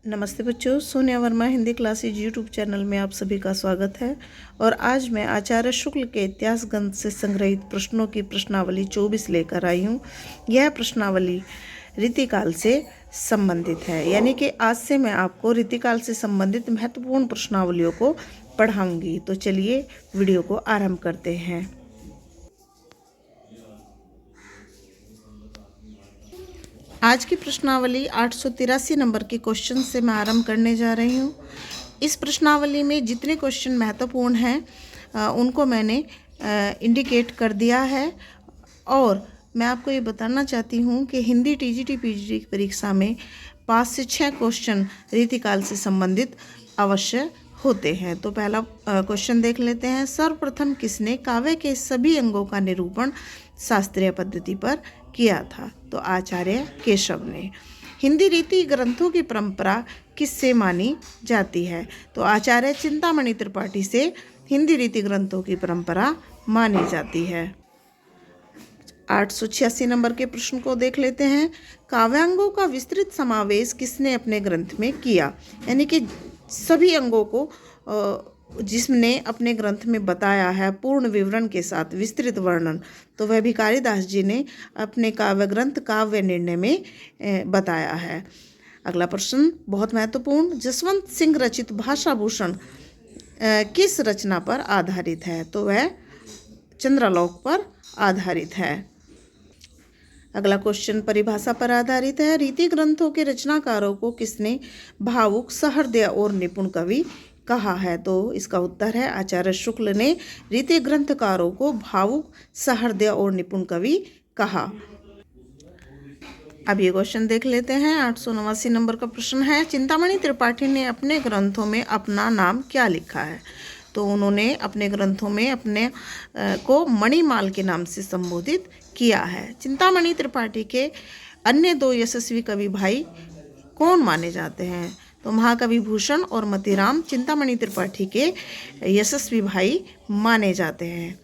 नमस्ते बच्चों, Sonia Verma Hindi classes YouTube channel में आप सभी का स्वागत है। और आज मैं आचार्य शुक्ल के इतिहास ग्रंथ से संग्रहित प्रश्नों की प्रश्नावली 24 लेकर आई हूँ। यह प्रश्नावली रीतिकाल से संबंधित है, यानी कि आज से मैं आपको रीतिकाल से संबंधित महत्वपूर्ण प्रश्नावलियों को पढ़ाऊँगी। तो चलिए वीडियो को आरंभ करते हैं। आज की प्रश्नावली 883 नंबर के क्वेश्चन से मैं आरंभ करने जा रही हूँ। इस प्रश्नावली में जितने क्वेश्चन महत्वपूर्ण हैं उनको मैंने इंडिकेट कर दिया है। और मैं आपको ये बताना चाहती हूँ कि हिंदी टीजीटी पीजीटी की परीक्षा में 5 से 6 क्वेश्चन रीतिकाल से संबंधित अवश्य होते हैं। तो पहला क्वेश्चन देख लेते हैं। सर्वप्रथम किसने काव्य के सभी अंगों का निरूपण शास्त्रीय पद्धति पर किया था? तो आचार्य केशव ने। हिंदी रीति ग्रंथों की परंपरा किससे मानी जाती है? तो आचार्य चिंतामणि त्रिपाठी से हिंदी रीति ग्रंथों की परंपरा मानी जाती है। 886 नंबर के प्रश्न को देख लेते हैं। काव्यांगों का विस्तृत समावेश किसने अपने ग्रंथ में किया? यानी कि सभी अंगों को जिसने अपने ग्रंथ में बताया है पूर्ण विवरण के साथ विस्तृत वर्णन, तो वह भिखारी दास जी ने अपने काव्य ग्रंथ काव्य निर्णय में बताया है। अगला प्रश्न बहुत महत्वपूर्ण। जसवंत सिंह रचित भाषा भूषण किस रचना पर आधारित है? तो वह चंद्रालोक पर आधारित है। अगला क्वेश्चन परिभाषा पर आधारित है। रीति ग्रंथों के रचनाकारों को किसने भावुक, सहृदय और निपुण कवि कहा है? तो इसका उत्तर है आचार्य शुक्ल ने रीति ग्रंथकारों को भावुक, सहृदय और निपुण कवि कहा। अब ये क्वेश्चन देख लेते हैं। 889 नंबर का प्रश्न है। चिंतामणि त्रिपाठी ने अपने ग्रंथों में अपना नाम क्या लिखा है? तो उन्होंने अपने ग्रंथों में अपने को मणिमाल के नाम से संबोधित किया है। चिंतामणि त्रिपाठी के अन्य 2 यशस्वी कवि भाई कौन माने जाते हैं? तो महाकवि भूषण और मतीराम चिंतामणि त्रिपाठी के यशस्वी भाई माने जाते हैं।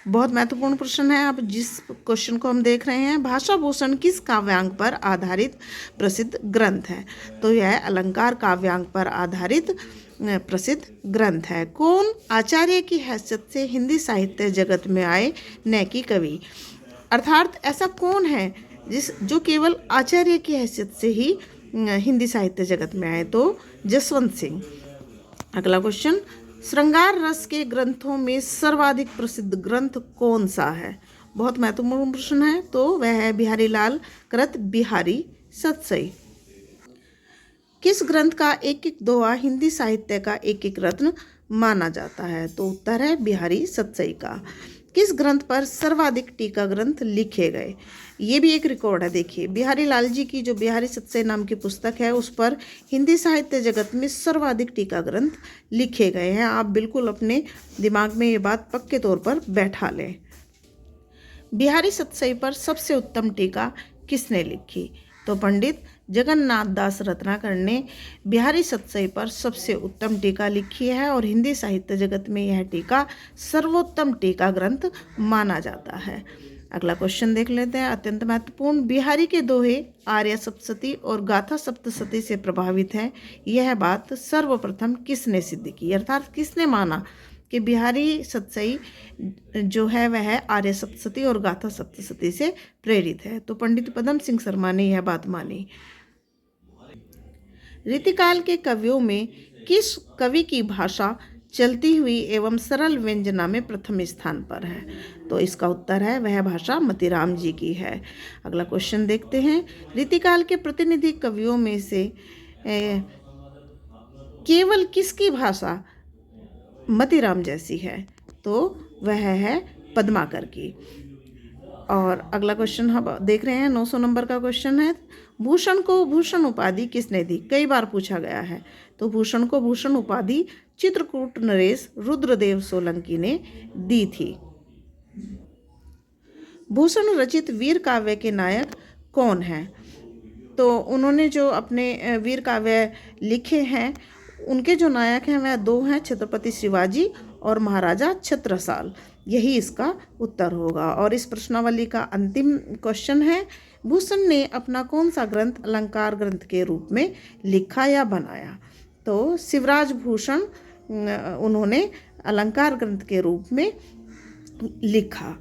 बहुत महत्वपूर्ण प्रश्न है। अब जिस क्वेश्चन को हम देख रहे हैं, भाषा भूषण किस काव्यांग पर आधारित प्रसिद्ध ग्रंथ है? तो यह अलंकार काव्यांग पर आधारित प्रसिद्ध ग्रंथ है। कौन आचार्य की हैसियत से हिंदी साहित्य जगत में आए, न कि कवि? अर्थात ऐसा कौन है जो केवल आचार्य की हैसियत से ही हिंदी साहित्य जगत में आए? तो जसवंत सिंह। अगला क्वेश्चन। श्रृंगार रस के ग्रंथों में सर्वाधिक प्रसिद्ध ग्रंथ कौन सा है? बहुत महत्वपूर्ण प्रश्न है। तो वह है बिहारी लाल कृत बिहारी सतसई। किस ग्रंथ का एक एक दोहा हिंदी साहित्य का एक एक रत्न माना जाता है? तो उत्तर है बिहारी सतसई का। किस ग्रंथ पर सर्वाधिक टीका ग्रंथ लिखे गए? ये भी एक रिकॉर्ड है। देखिए, बिहारी लाल जी की जो बिहारी सतसई नाम की पुस्तक है, उस पर हिंदी साहित्य जगत में सर्वाधिक टीका ग्रंथ लिखे गए हैं। आप बिल्कुल अपने दिमाग में ये बात पक्के तौर पर बैठा लें। बिहारी सतसई पर सबसे उत्तम टीका किसने लिखी? तो पंडित जगन्नाथ दास रत्नाकर ने बिहारी सतसई पर सबसे उत्तम टीका लिखी है और हिंदी साहित्य जगत में यह टीका सर्वोत्तम टीका ग्रंथ माना जाता है। अगला क्वेश्चन देख लेते हैं, अत्यंत महत्वपूर्ण। बिहारी के दोहे आर्य सप्तशती और गाथा सप्तशती से प्रभावित है, यह बात सर्वप्रथम किसने सिद्ध की? अर्थात किसने माना कि बिहारी सतसई जो है वह आर्य सप्तशती और गाथा सप्तशती से प्रेरित है? तो पंडित पदम सिंह शर्मा ने यह बात मानी। रीतिकाल के कवियों में किस कवि की भाषा चलती हुई एवं सरल व्यंजना में प्रथम स्थान पर है? तो इसका उत्तर है वह भाषा मतीराम जी की है। अगला क्वेश्चन देखते हैं। रीतिकाल के प्रतिनिधि कवियों में से केवल किसकी भाषा मतीराम जैसी है? तो वह है पद्माकर की। और अगला क्वेश्चन हम देख रहे हैं, 900 नंबर का क्वेश्चन है। भूषण को भूषण उपाधि किसने दी? कई बार पूछा गया है। तो भूषण को भूषण उपाधि चित्रकूट नरेश रुद्रदेव सोलंकी ने दी थी। भूषण रचित वीर काव्य के नायक कौन हैं? तो उन्होंने जो अपने वीर काव्य लिखे हैं, उनके जो नायक हैं वह 2 हैं, छत्रपति शिवाजी और महाराजा छत्रसाल। यही इसका उत्तर होगा। और इस प्रश्नावली का अंतिम क्वेश्चन है, भूषण ने अपना कौन सा ग्रंथ अलंकार ग्रंथ के रूप में लिखा या बनाया? तो शिवराज भूषण उन्होंने अलंकार ग्रंथ के रूप में लिखा।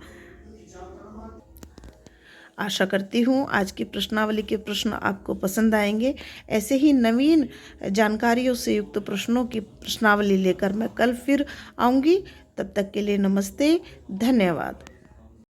आशा करती हूँ आज की प्रश्नावली के प्रश्न आपको पसंद आएंगे। ऐसे ही नवीन जानकारियों से युक्त प्रश्नों की प्रश्नावली लेकर मैं कल फिर आऊँगी। तब तक के लिए नमस्ते, धन्यवाद।